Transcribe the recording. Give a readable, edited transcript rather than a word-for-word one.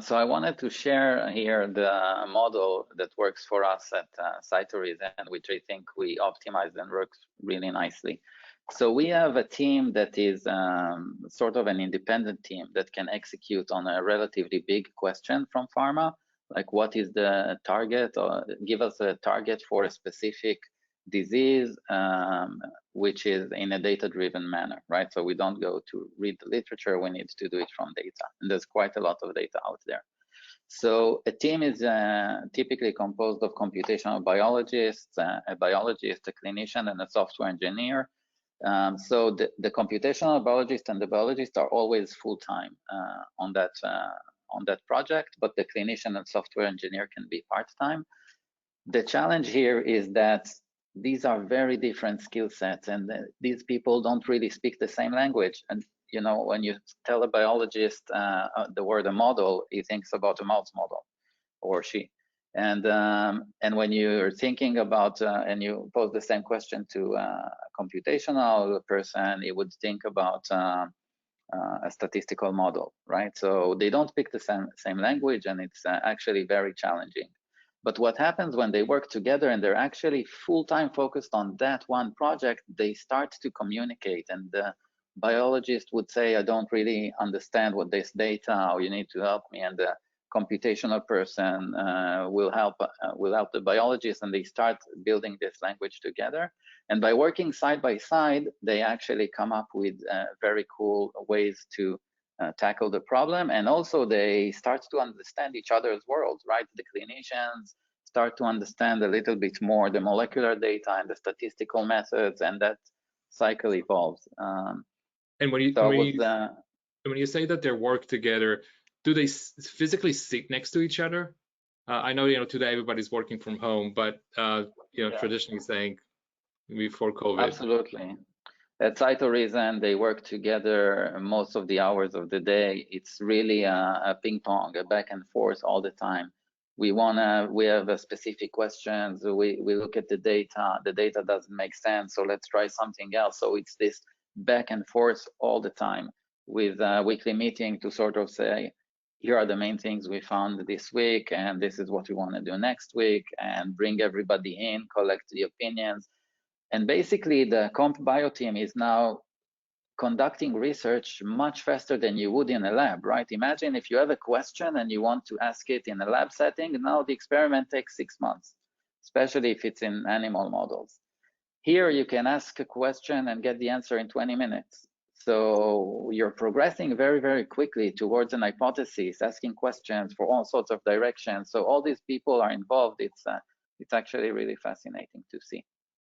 So I wanted to share here the model that works for us at CytoReason, which I think we optimized and works really nicely. So we have a team that is sort of an independent team that can execute on a relatively big question from pharma, like what is the target, or give us a target for a specific disease, which is in a data-driven manner, right? So we don't go to read the literature, we need to do it from data. And there's quite a lot of data out there. So a team is typically composed of computational biologists, a biologist, a clinician, and a software engineer. So the computational biologist and the biologist are always full-time on that project, but the clinician and software engineer can be part-time. The challenge here is that these are very different skill sets, and these people don't really speak the same language. And you know, when you tell a biologist the word a model, he thinks about a mouse model, or she. And when you're thinking about and you pose the same question to a computational person, he would think about a statistical model, right? So they don't speak the same language, and it's actually very challenging. But what happens when they work together and they're actually full-time focused on that one project, they start to communicate, and the biologist would say, I don't really understand what this data, or you need to help me, and the computational person will help the biologist, and they start building this language together. And by working side by side, they actually come up with very cool ways to tackle the problem, and also they start to understand each other's worlds, right? The clinicians start to understand a little bit more the molecular data and the statistical methods, and that cycle evolves. And when you say that they work together, do they physically sit next to each other? I know, today everybody's working from home, but Yeah. traditionally saying before COVID. Absolutely. At CytoReason, they work together most of the hours of the day. It's really a ping pong, a back and forth all the time. We have a specific questions. We look at the data. The data doesn't make sense, so let's try something else. So it's this back and forth all the time, with a weekly meeting to sort of say, here are the main things we found this week, and this is what we want to do next week, and bring everybody in, collect the opinions. And basically, the comp bio team is now conducting research much faster than you would in a lab, right? Imagine if you have a question and you want to ask it in a lab setting. Now the experiment takes 6 months, especially if it's in animal models. Here, you can ask a question and get the answer in 20 minutes. So you're progressing very, very quickly towards an hypothesis, asking questions for all sorts of directions. So all these people are involved. It's actually really fascinating to see.